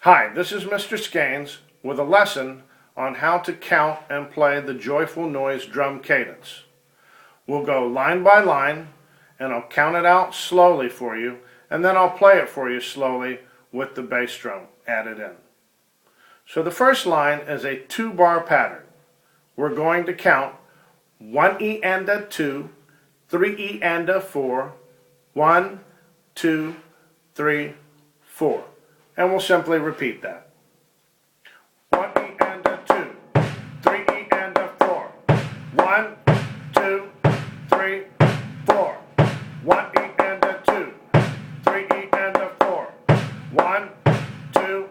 Hi, this is Mr. Skanes with a lesson on how to count and play the Joyful Noise drum cadence. We'll go line by line and I'll count it out slowly for you, and then I'll play it for you slowly with the bass drum added in. So the first line is a 2-bar pattern. We're going to count 1 E and a 2, 3 E and a 4, 1, 2, 3, 4. And we'll simply repeat that. 1 E and a 2, 3 E and a 4, 1, 2, 3, 4. 1 E and a 2, 3 E and a 4, 1, 2,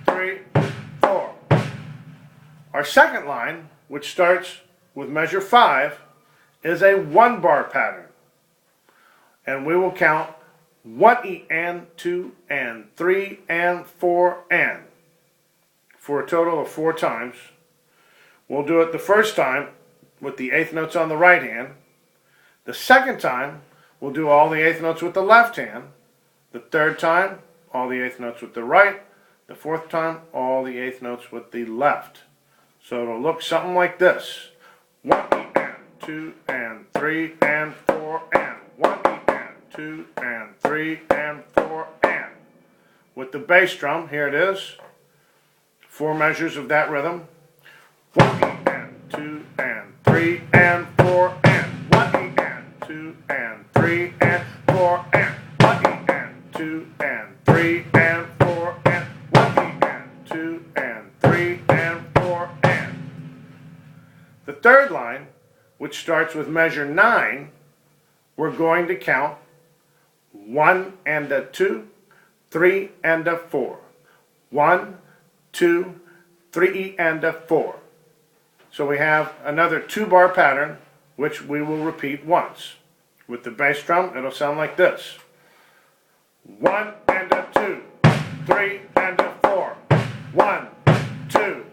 3, 4. Our second line, which starts with measure 5, is a 1-bar pattern. And we will count 1 E and 2 and 3 and 4 and for a total of 4 times. We'll do it the first time with the eighth notes on the right hand. The second time we'll do all the eighth notes with the left hand. The third time all the eighth notes with the right. The fourth time all the eighth notes with the left. So it'll look something like this. 1 E and 2 and 3 and 4 and 1 E and 2 and 3 and 4 and. With the bass drum, here it is. 4 measures of that rhythm. 1 E and 2 and 3 and 4 and 1 E and 2 and 3 and 4 and 1 E and 2 and 3 and 4 and 1 E and 2 and 3 and 4 and. The third line, which starts with measure 9, we're going to count 1 and a 2, 3 and a 4. 1, 2, 3 E and a 4. So we have another 2-bar pattern, which we will repeat once. With the bass drum, it'll sound like this. 1 and a 2, 3 and a 4. 1, 2,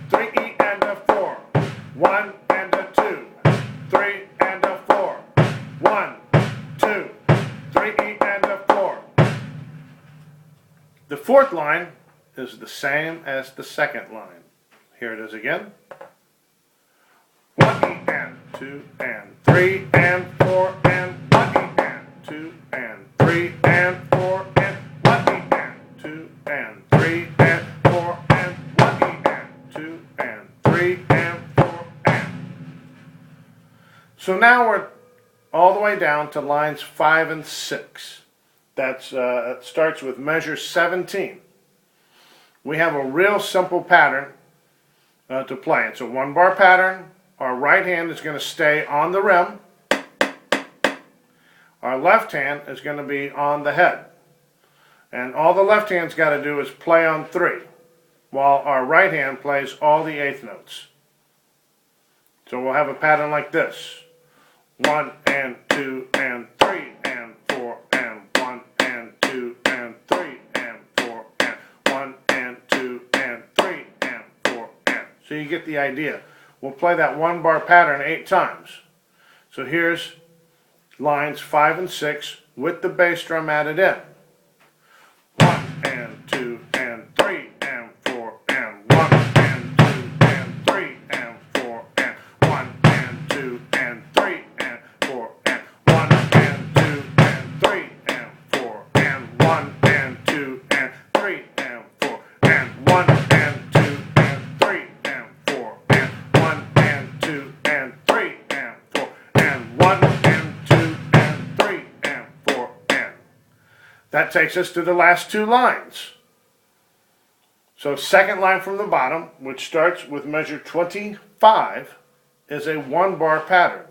3 E and a 4. 1 and a 2, 3 and a 4. 1, 2, 3 E and a 4. The fourth line is the same as the second line. Here it is again. 1 E and 2 and 3 and 4 and 1 E and 2 and 3 and 4 and 1 E and 2 and 3 and 4 and 1 E and 2 and 3 and 4 and. So now we're all the way down to lines 5 and 6. It starts with measure 17. We have a real simple pattern to play. It's a 1-bar pattern. Our right hand is going to stay on the rim. Our left hand is going to be on the head. And all the left hand's got to do is play on 3, while our right hand plays all the eighth notes. So we'll have a pattern like this. 1 and 2 and 3 and 4 and 1 and 2 and 3 and 4 and 1 and 2 and 3 and 4 and. So you get the idea. We'll play that 1-bar pattern 8 times. So here's lines 5 and 6 with the bass drum added in. 1 and 2 and 3 and 4 and 1 and 2 and 3 and 4 and 1 and 2 and 3 and 4 and 1 and 2 and 3 and 4 and 1 and 2 and 3 and 4 and 1 and 2 and 3 and 4 and 1 and 2 and 3 and 4 and 1 and 2 and 3 and 4 and. That takes us to the last 2 lines. So second line from the bottom, which starts with measure 25, is a 1-bar pattern.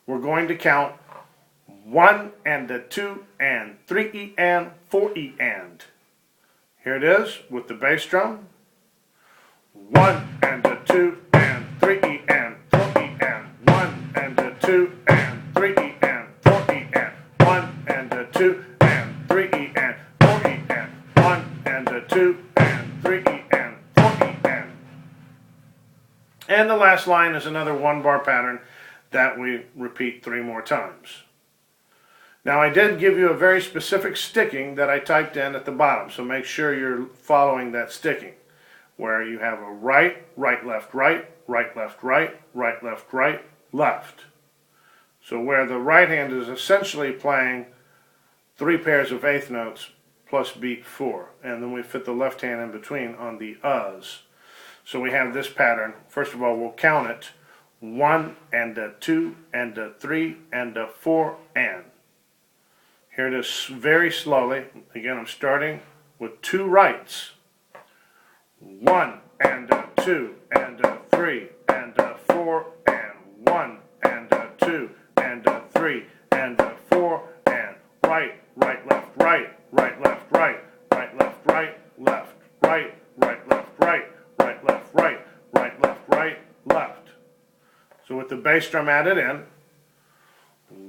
We're going to count 1 and a 2 and 3 E and 4 E and. Here it is with the bass drum. 1 and a 2 and 3 E and 4 E and. 1 and a 2 and 3 E and 4 E and. 1 and a 2 and 3 E and 4 E and. 1 and a 2 and 3 E and 4 E and. And the last line is another 1-bar pattern that we repeat 3 more times. Now I did give you a very specific sticking that I typed in at the bottom, so make sure you're following that sticking, where you have a right, right, left, right, right, left, right, right, left, right, left. So where the right hand is essentially playing 3 pairs of eighth notes plus beat 4, and then we fit the left hand in between on the uhs. So we have this pattern. First of all, we'll count it. 1 and a 2 and a 3 and a 4 and. Here it is very slowly. Again, I'm starting with 2 rights. 1 and a 2 and a 3 and a 4 and 1 and a 2 and a 3 and a 4 and right, right, left, right, right, left, right, right, left, right, left, right, right, left, right, right, left, right, right, left, right, left. So with the bass drum added in,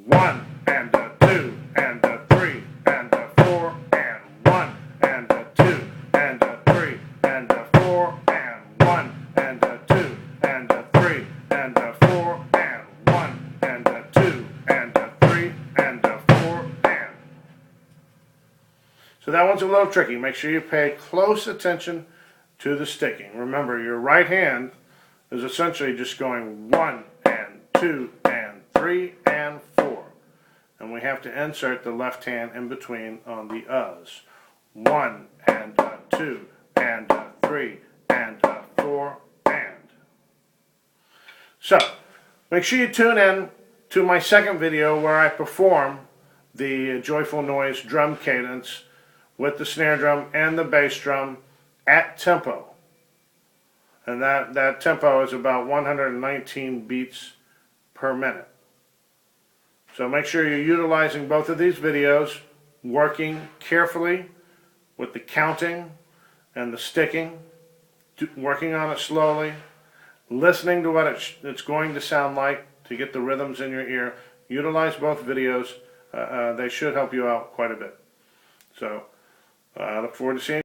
1 and a 2 and a 3 and a 4 and 1 and a 2 and a 3 and a 4 and 1 and a 2 and a 3 and a 4 and 1 and a 2 and a 3 and a 4 and. So that one's a little tricky. Make sure you pay close attention to the sticking. Remember, your right hand is essentially just going 1 and 2 and 3 and 4. And we have to insert the left hand in between on the uhs. 1 and a 2 and a 3 and a 4 and. So, make sure you tune in to my second video where I perform the Joyful Noise drum cadence with the snare drum and the bass drum at tempo. And that tempo is about 119 beats per minute. So make sure you're utilizing both of these videos, working carefully with the counting and the sticking, working on it slowly, listening to what it's going to sound like to get the rhythms in your ear. Utilize both videos. They should help you out quite a bit. So I look forward to seeing you.